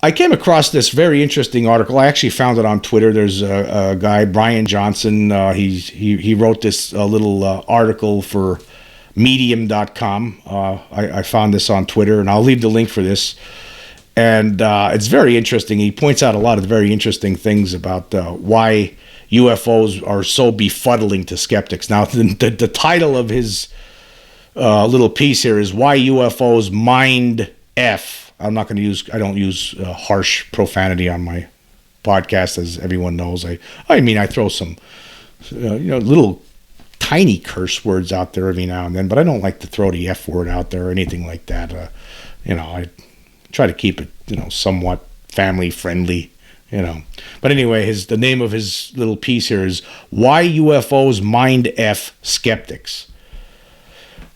I came across this very interesting article. I actually found it on Twitter. There's a guy, Brian Johnson. He wrote this little article for Medium.com. I found this on Twitter, and I'll leave the link for this. And it's very interesting. He points out a lot of very interesting things about why UFOs are so befuddling to skeptics. Now, the title of his little piece here is "Why UFOs Mind F." I'm not going to use. I don't use harsh profanity on my podcast, as everyone knows. I mean, I throw some, little tiny curse words out there every now and then, but I don't like to throw the F word out there or anything like that. I try to keep it, somewhat family friendly. But anyway, the name of his little piece here is "Why UFOs Mind F Skeptics."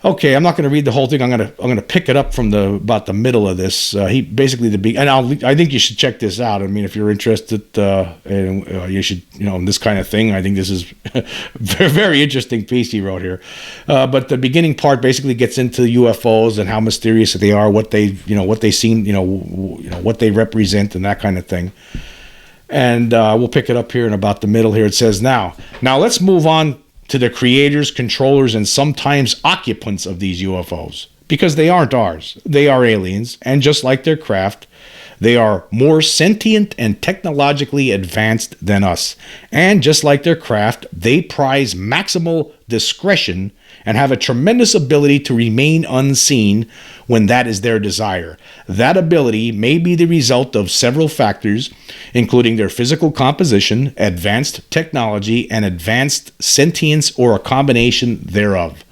Okay, I'm not going to read the whole thing. I'm going to pick it up from about the middle of this. He basically I think you should check this out. I mean, if you're interested, you should, in this kind of thing. I think this is a very, very interesting piece he wrote here. But the beginning part basically gets into UFOs and how mysterious they are, what they seem, what they represent, and that kind of thing. And we'll pick it up here in about the middle here. It says, now let's move on to the creators, controllers, and sometimes occupants of these UFOs. Because they aren't ours. They are aliens, and just like their craft, they are more sentient and technologically advanced than us. And just like their craft, they prize maximal discretion and have a tremendous ability to remain unseen when that is their desire. That ability may be the result of several factors, including their physical composition, advanced technology, and advanced sentience, or a combination thereof.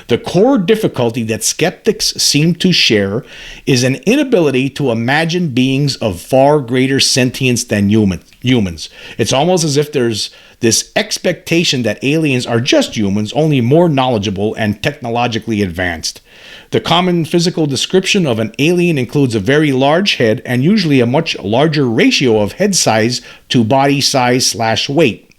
The core difficulty that skeptics seem to share is an inability to imagine beings of far greater sentience than humans. It's almost as if there's this expectation that aliens are just humans, only more knowledgeable and technologically advanced. The common physical description of an alien includes a very large head and usually a much larger ratio of head size to body size/weight.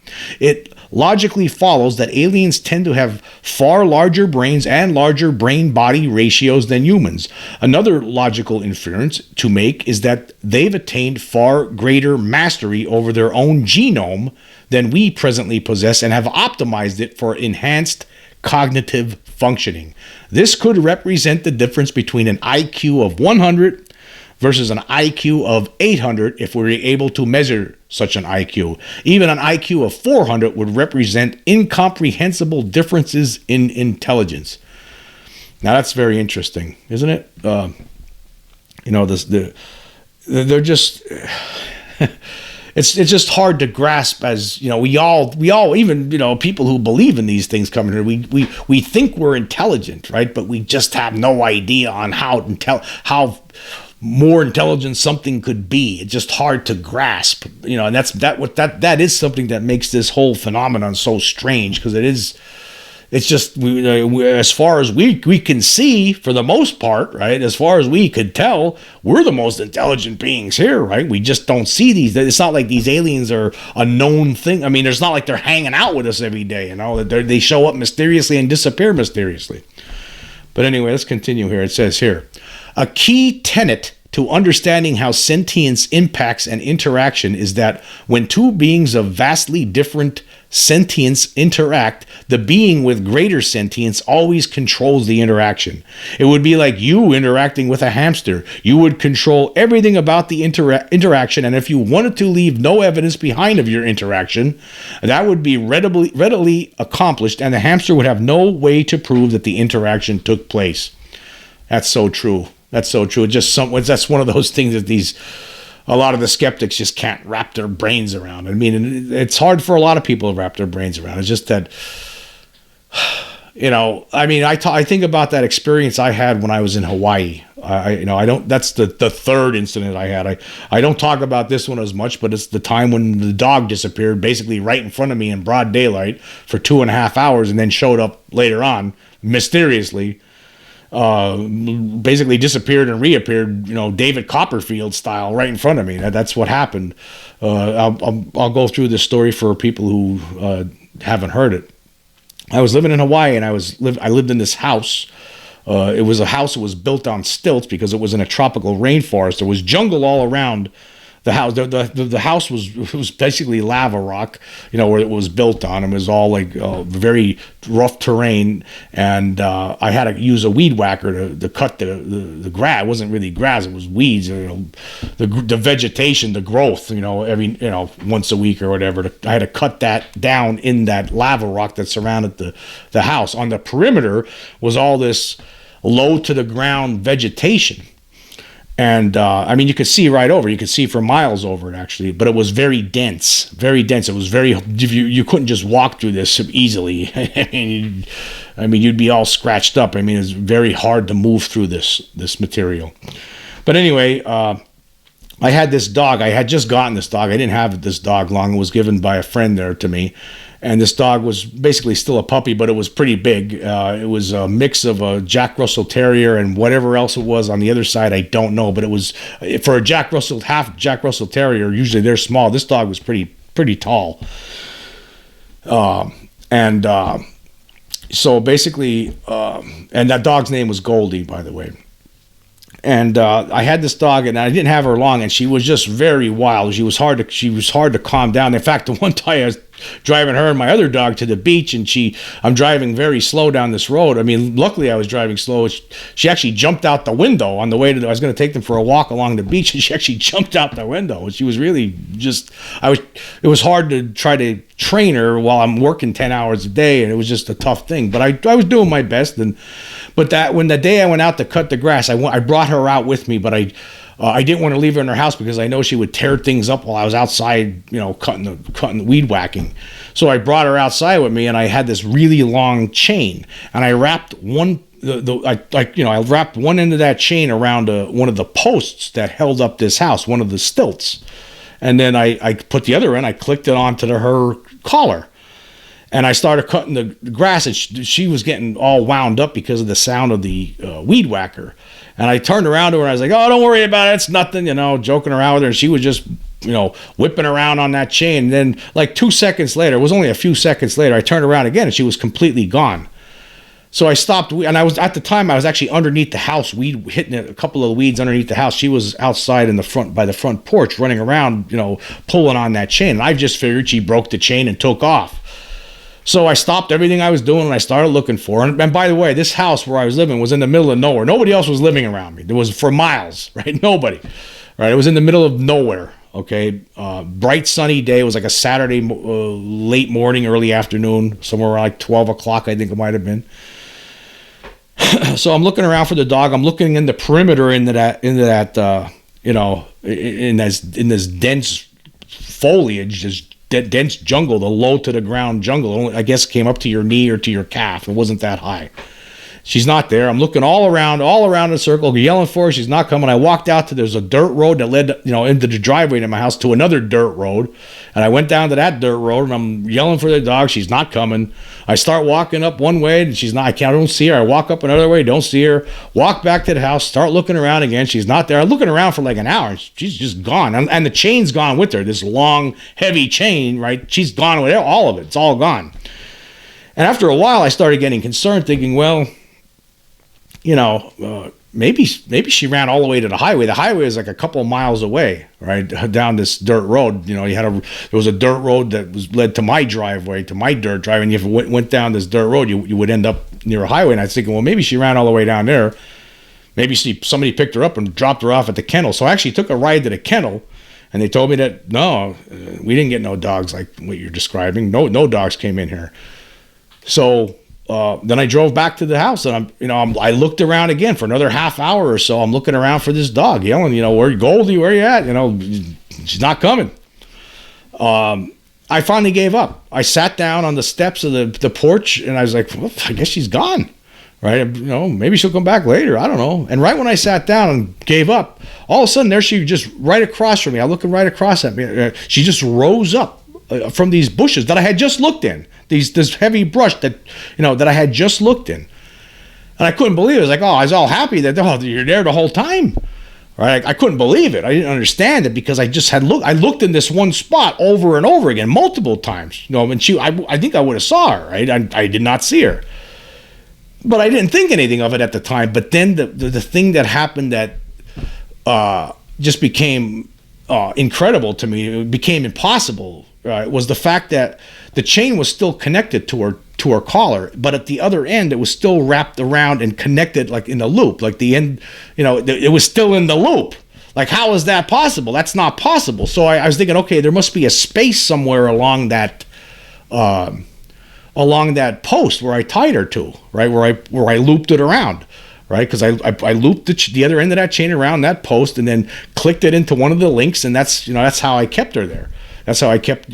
It logically follows that aliens tend to have far larger brains and larger brain-body ratios than humans. Another logical inference to make is that they've attained far greater mastery over their own genome than we presently possess and have optimized it for enhanced cognitive functioning. This could represent the difference between an IQ of 100 versus an IQ of 800 if we were able to measure such an IQ. Even an IQ of 400 would represent incomprehensible differences in intelligence. Now that's very interesting, isn't it? They're just it's just hard to grasp. As we all even people who believe in these things coming here, we think we're intelligent, right? But we just have no idea on how more intelligent something could be. It's just hard to grasp, and that is something that makes this whole phenomenon so strange, because it's just as far as we can see, for the most part, right? As far as we could tell, we're the most intelligent beings here, right? We just don't see these. It's not like these aliens are a known thing. I mean, it's not like they're hanging out with us every day, they show up mysteriously and disappear mysteriously. But anyway, let's continue here. It says here, a key tenet to understanding how sentience impacts an interaction is that when two beings of vastly different sentience interact, the being with greater sentience always controls the interaction. It would be like you interacting with a hamster. You would control everything about the interaction, and if you wanted to leave no evidence behind of your interaction, that would be readily accomplished, and the hamster would have no way to prove that the interaction took place. That's so true. That's so true. That's one of those things that a lot of the skeptics just can't wrap their brains around. I mean, it's hard for a lot of people to wrap their brains around. It's just that, I think about that experience I had when I was in Hawaii. That's the third incident I had. I don't talk about this one as much, but it's the time when the dog disappeared basically right in front of me in broad daylight for 2.5 hours and then showed up later on mysteriously. Basically disappeared and reappeared, David Copperfield style, right in front of me. That's what happened. I'll go through this story for people who haven't heard it. I was living in Hawaii, and I lived in this house It was a house that was built on stilts because it was in a tropical rainforest. There was jungle all around the house. The house was basically lava rock, where it was built on. It was all like very rough terrain, and I had to use a weed whacker to cut the grass. It wasn't really grass; it was weeds. The vegetation, the growth. Every once a week or whatever. I had to cut that down in that lava rock that surrounded the house. On the perimeter was all this low to the ground vegetation. And you could see right over. You could see for miles over it, actually. But it was very dense, very dense. It was very. You couldn't just walk through this easily. You'd be all scratched up. It's very hard to move through this material. But anyway, I had this dog. I had just gotten this dog. I didn't have this dog long. It was given by a friend there to me. And this dog was basically still a puppy, but it was pretty big. It was a mix of a Jack Russell Terrier and whatever else it was on the other side. I don't know, but it was for a half Jack Russell Terrier. Usually they're small. This dog was pretty tall. So basically, and that dog's name was Goldie, by the way. And I had this dog, and I didn't have her long, and she was just very wild. She was hard to calm down. In fact, the one time I was driving her and my other dog to the beach, and I'm driving very slow down this road. Luckily I was driving slow. She actually jumped out the window on the way I was going to take them for a walk along the beach, and she actually jumped out the window. She was really it was hard to try to train her while I'm working 10 hours a day, and it was just a tough thing. But I was doing my best. But when the day I went out to cut the grass, I brought her out with me, but I didn't want to leave her in her house because I know she would tear things up while I was outside, cutting the weed whacking. So I brought her outside with me, and I had this really long chain, and I wrapped I wrapped one end of that chain around one of the posts that held up this house, one of the stilts, and then I put the other end. I clicked it onto her collar. And I started cutting the grass, and she was getting all wound up because of the sound of the weed whacker. And I turned around to her, and I was like, "Oh, don't worry about it. It's nothing," joking around with her. And she was just, whipping around on that chain. And then, like 2 seconds later, it was only a few seconds later, I turned around again, and she was completely gone. So I stopped, and I was actually underneath the house, hitting a couple of weeds underneath the house. She was outside by the front porch, running around, pulling on that chain. And I just figured she broke the chain and took off. So I stopped everything I was doing, and I started looking for her. And by the way, this house where I was living was in the middle of nowhere. Nobody else was living around me. There was for miles, right? Nobody, right? It was in the middle of nowhere, okay? Bright sunny day. It was like a Saturday late morning, early afternoon, somewhere around like 12 o'clock, I think it might have been. So I'm looking around for the dog. I'm looking in the perimeter into that in this dense foliage, this dense jungle, the low to the ground jungle. Only, I guess, came up to your knee or to your calf. It wasn't that high. She's not there. I'm looking all around the circle, yelling for her. She's not coming. I walked out there's a dirt road that led, into the driveway to my house to another dirt road. And I went down to that dirt road, and I'm yelling for the dog. She's not coming. I start walking up one way, and she's not. I don't see her. I walk up another way, don't see her. Walk back to the house, start looking around again. She's not there. I'm looking around for like an hour, and she's just gone. And the chain's gone with her. This long, heavy chain, right? She's gone with all of it. It's all gone. And after a while, I started getting concerned, thinking, well, maybe she ran all the way to the highway. The highway is like a couple of miles away, right, down this dirt road. There was a dirt road that was led to my driveway, to my dirt driveway. And if you went down this dirt road, you would end up near a highway. And I was thinking, well, maybe she ran all the way down there. Maybe somebody picked her up and dropped her off at the kennel. So I actually took a ride to the kennel, and they told me that no, we didn't get no dogs like what you're describing. No dogs came in here. So then I drove back to the house, and I looked around again for another half hour or so. I'm looking around for this dog, yelling, where Goldie, where you at? She's not coming. I finally gave up. I sat down on the steps of the porch, and I was like, well, I guess she's gone, right? Maybe she'll come back later. I don't know. And right when I sat down and gave up, all of a sudden there she just right across from me. I'm looking right across at me. She just rose up from these bushes that I had just looked in. This heavy brush that I had just looked in, and I couldn't believe it. I was like, I was all happy that you're there the whole time, right? I couldn't believe it. I didn't understand it because I just had looked. I looked in this one spot over and over again, multiple times. And I think I would have saw her, right? I did not see her. but I didn't think anything of it at the time. But then the thing that happened that just became incredible to me, it became impossible, was the fact that the chain was still connected to her collar, but at the other end it was still wrapped around and connected like in a loop, like the end, it was still in the loop. Like, how is that possible? That's not possible. So I was thinking, okay, there must be a space somewhere along that post where I tied her to, right, where I looped it around, right, because I looped the other end of that chain around that post and then clicked it into one of the links, and that's how I kept her there. That's how I kept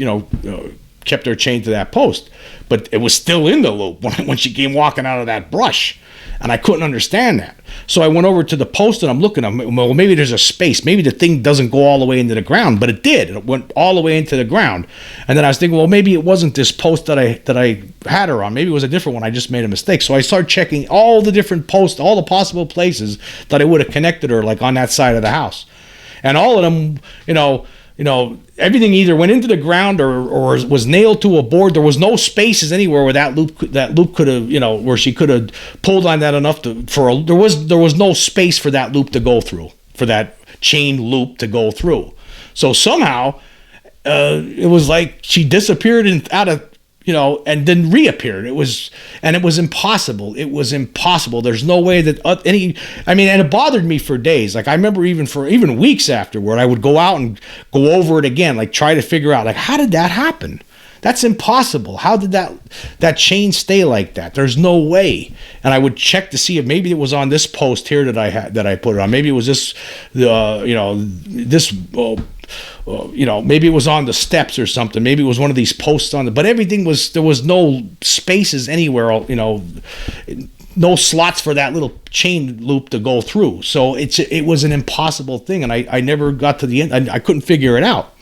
kept her chained to that post. But it was still in the loop when she came walking out of that brush. And I couldn't understand that. So I went over to the post and I'm looking, well, maybe there's a space. Maybe the thing doesn't go all the way into the ground, but it did. It went all the way into the ground. And then I was thinking, well, maybe it wasn't this post that I had her on. Maybe it was a different one. I just made a mistake. So I started checking all the different posts, all the possible places that I would have connected her, like on that side of the house. And all of them, everything either went into the ground or was nailed to a board. There was no spaces anywhere where that loop could have, where she could have pulled on that enough there was no space for that loop to go through, for that chain loop to go through. So somehow it was like she disappeared out of, and then reappeared. It was impossible. It was impossible. There's no way that and it bothered me for days. Like I remember even weeks afterward, I would go out and go over it again, like try to figure out, like, how did that happen? That's impossible. How did that chain stay like that? There's no way. And I would check to see if maybe it was on this post here that I put it on. Maybe it was this, maybe it was on the steps or something. Maybe it was one of these posts but there was no spaces anywhere, no slots for that little chain loop to go through. So it was an impossible thing. And I never got to the end. I couldn't figure it out.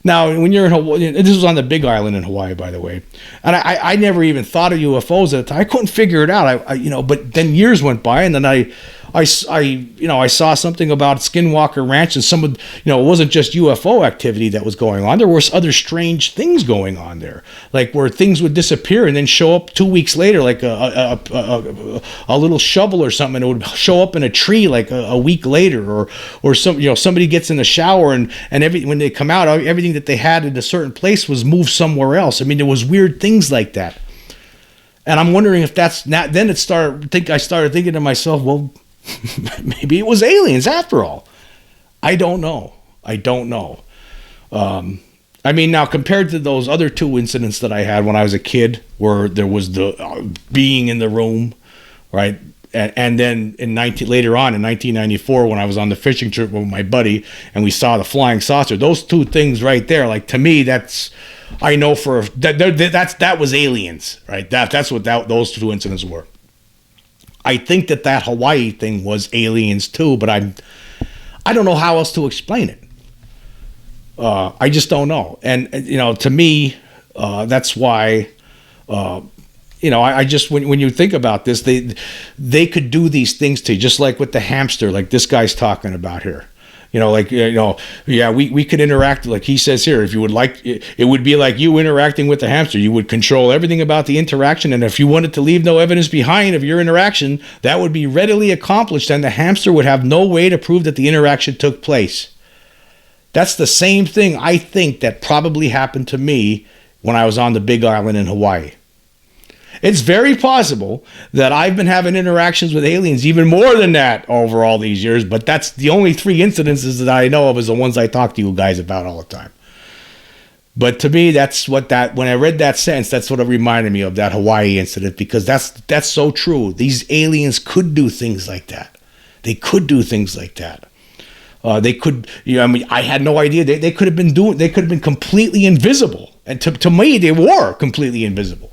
Now, when you're in Hawaii, this was on the Big Island in Hawaii, by the way, and I never even thought of UFOs at the time. I couldn't figure it out. But then years went by, and then I saw something about Skinwalker Ranch, and it wasn't just UFO activity that was going on. There was other strange things going on there, like where things would disappear and then show up 2 weeks later, like a little shovel or something, and it would show up in a tree like a week later, or somebody gets in the shower and when they come out, everything that they had in a certain place was moved somewhere else. I mean, there was weird things like that, and I'm wondering if that's not. Then I started thinking to myself, well, maybe it was aliens after all. I don't know. Now compared to those other two incidents that I had when I was a kid, where there was the being in the room, right? And then later on in 1994, when I was on the fishing trip with my buddy and we saw the flying saucer, those two things right there, like to me, I know that was aliens, right? That's what those two incidents were. I think that Hawaii thing was aliens too, but I don't know how else to explain it. I just don't know. And, to me, that's why, I just, when you think about this, they could do these things to you, just like with the hamster, like this guy's talking about here. We could interact, like he says here, if you would like, it would be like you interacting with the hamster. You would control everything about the interaction, and if you wanted to leave no evidence behind of your interaction, that would be readily accomplished, and the hamster would have no way to prove that the interaction took place. That's the same thing I think that probably happened to me when I was on the Big Island in Hawaii. It's very possible that I've been having interactions with aliens even more than that over all these years, but that's the only 3 incidences that I know of is the ones I talk to you guys about all the time. But to me, when I read that sentence, that's what it reminded me of, that Hawaii incident, because that's so true. These aliens could do things like that. They could do things like that. They could, I had no idea. They could have been completely invisible. And to me, they were completely invisible.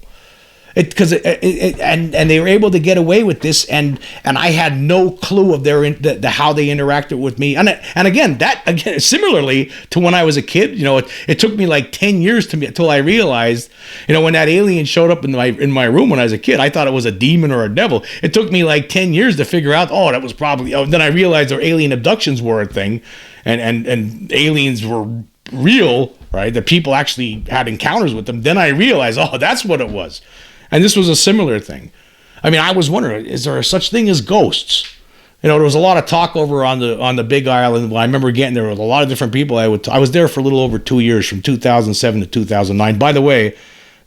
Because they were able to get away with this, and I had no clue of how they interacted with me. And again, similarly to when I was a kid, it took me like 10 years until I realized, when that alien showed up in my room when I was a kid, I thought it was a demon or a devil. It took me like 10 years to figure out, that was probably. Then I realized their alien abductions were a thing, and aliens were real, right? That people actually had encounters with them. Then I realized, that's what it was. And this was a similar thing. I mean, I was wondering, is there such thing as ghosts? There was a lot of talk over on the Big Island. I remember getting there with a lot of different people. I was there for a little over 2 years, from 2007 to 2009. By the way,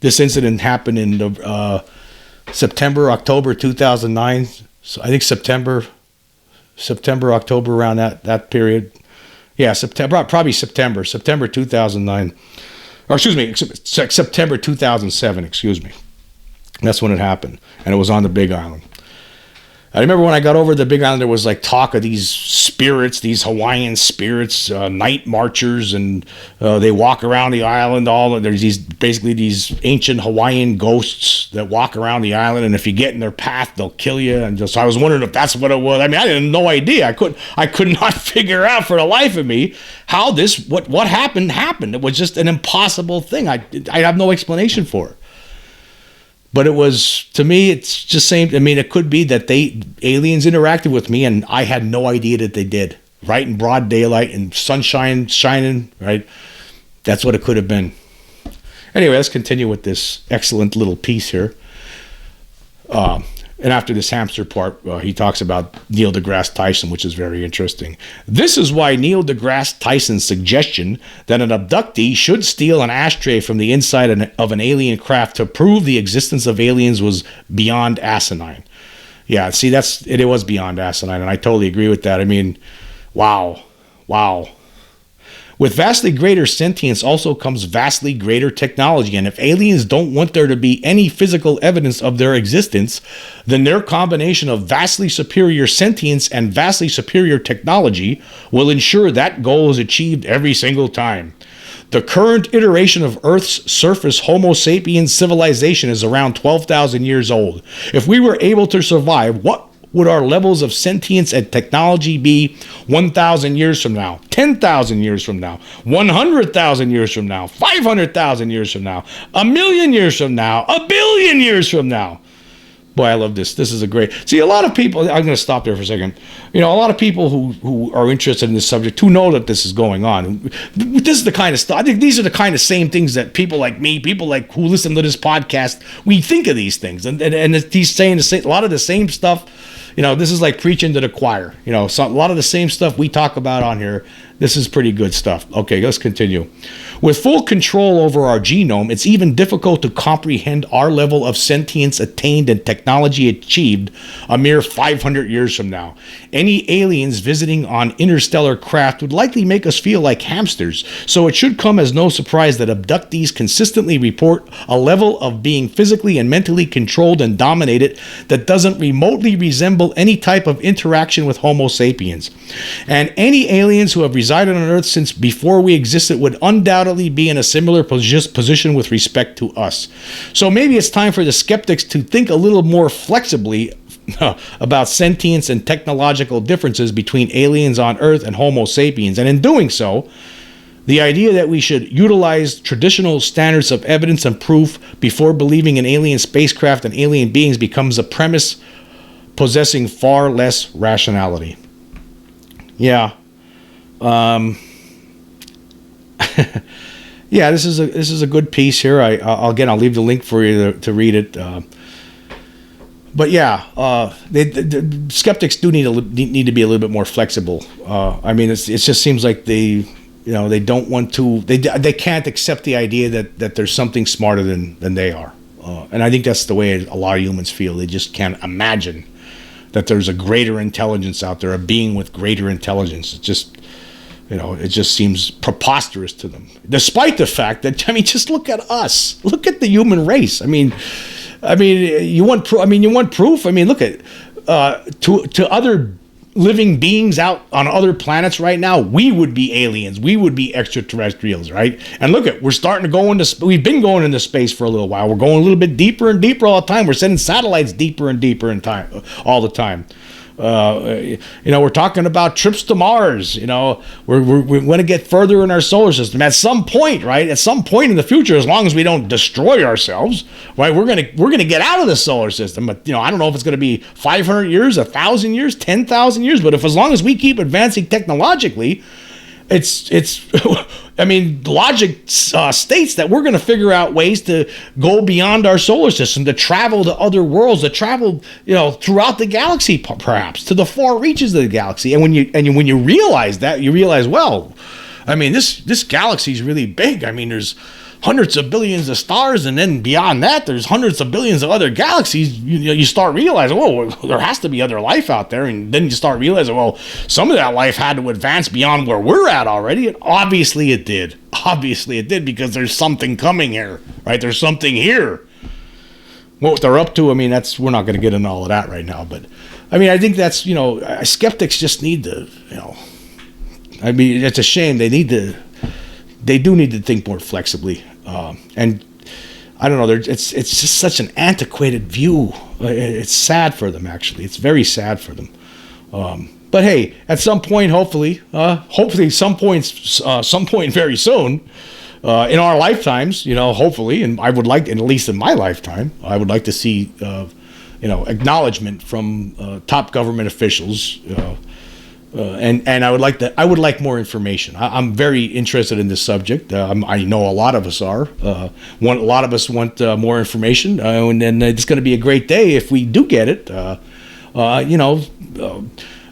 this incident happened in October 2009. So I think September, October, around that period. Yeah, probably September 2009. Or excuse me, September 2007, excuse me. That's when it happened. And it was on the Big Island. I remember when I got over the Big Island, there was like talk of these spirits, these Hawaiian spirits, night marchers, and they walk around the island. There's these ancient Hawaiian ghosts that walk around the island, and if you get in their path, they'll kill you. And so I was wondering if that's what it was. I mean, I had no idea. I could not figure out for the life of me how what happened. It was just an impossible thing. I have no explanation for it. But it was, to me, it's just same. I mean, it could be that aliens interacted with me and I had no idea that they did. Right in broad daylight and sunshine shining, right? That's what it could have been. Anyway, let's continue with this excellent little piece here. And after this hamster part, he talks about Neil deGrasse Tyson, which is very interesting. This is why Neil deGrasse Tyson's suggestion that an abductee should steal an ashtray from the inside of an alien craft to prove the existence of aliens was beyond asinine. Yeah, see, it was beyond asinine, and I totally agree with that. I mean, wow. With vastly greater sentience also comes vastly greater technology, and if aliens don't want there to be any physical evidence of their existence, then their combination of vastly superior sentience and vastly superior technology will ensure that goal is achieved every single time. The current iteration of Earth's surface Homo sapiens civilization is around 12,000 years old. If we were able to survive, what would our levels of sentience and technology be 1,000 years from now, 10,000 years from now, 100,000 years from now, 500,000 years from now, 1,000,000 years from now, 1,000,000,000 years from now? Boy, I love this. This is a great... See, a lot of people... I'm going to stop there for a second. A lot of people who are interested in this subject, who know that this is going on. This is the kind of stuff... I think these are the kind of same things that people like me, people like who listen to this podcast, we think of these things. And he's saying a lot of the same stuff. This is like preaching to the choir. A lot of the same stuff we talk about on here. This is pretty good stuff. Okay, let's continue. With full control over our genome, it's even difficult to comprehend our level of sentience attained and technology achieved a mere 500 years from now. Any aliens visiting on interstellar craft would likely make us feel like hamsters, so it should come as no surprise that abductees consistently report a level of being physically and mentally controlled and dominated that doesn't remotely resemble any type of interaction with Homo sapiens. And any aliens who have resided on Earth since before we existed would undoubtedly be in a similar position with respect to us. So maybe it's time for the skeptics to think a little more flexibly about sentience and technological differences between aliens on Earth and Homo sapiens. And in doing so, the idea that we should utilize traditional standards of evidence and proof before believing in alien spacecraft and alien beings becomes a premise possessing far less rationality. Yeah. Yeah, this is a good piece here. I'll leave the link for you to read it. But yeah, the skeptics do need to be a little bit more flexible. I mean, it just seems like they don't want to. They can't accept the idea that there's something smarter than they are. And I think that's the way a lot of humans feel. They just can't imagine that there's a greater intelligence out there, a being with greater intelligence. It just seems preposterous to them. Despite the fact that, just look at us. Look at the human race. I mean, you want proof? Look at to other living beings out on other planets right now. We would be aliens. We would be extraterrestrials, right? And look at, we're starting to go into. We've been going into space for a little while. We're going a little bit deeper and deeper all the time. We're sending satellites deeper and deeper in time, all the time. We're talking about trips to Mars. We're going to get further in our solar system at some point, right? At some point in the future, as long as we don't destroy ourselves, right? We're going to get out of the solar system. But I don't know if it's going to be 500 years, 1,000 years, 10,000 years. But as long as we keep advancing technologically, it's I mean, logic states that we're going to figure out ways to go beyond our solar system, to travel to other worlds, to travel, throughout the galaxy, perhaps to the far reaches of the galaxy. And when you realize that, you realize, well, I mean, this galaxy is really big. I mean, there's hundreds of billions of stars, and then beyond that, there's hundreds of billions of other galaxies. You start realizing, well, there has to be other life out there, and then you start realizing, well, some of that life had to advance beyond where we're at already, and obviously it did. Obviously it did, because there's something coming here, right? There's something here. What they're up to, I mean, we're not going to get into all of that right now, but I mean, I think that's, skeptics just need to, I mean, it's a shame. They do need to think more flexibly. And I don't know, it's just such an antiquated view. It's sad for them, actually. It's very sad for them. But hey, at some point, hopefully some point very soon, in our lifetimes, hopefully, and I would like, at least in my lifetime, I would like to see, acknowledgement from top government officials. And I would like more information. I'm very interested in this subject. I know a lot of us are. A lot of us want more information, and then it's going to be a great day if we do get it.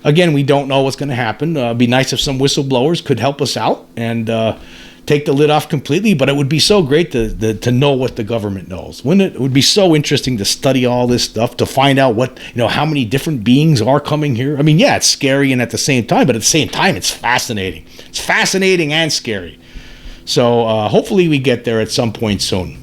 Again, we don't know what's going to happen. It'd be nice if some whistleblowers could help us out and take the lid off completely, but it would be so great to know what the government knows. Wouldn't it? It would be so interesting to study all this stuff, to find out how many different beings are coming here. I mean, yeah, it's scary, and at the same time, but at the same time, it's fascinating. It's fascinating and scary. So hopefully we get there at some point soon.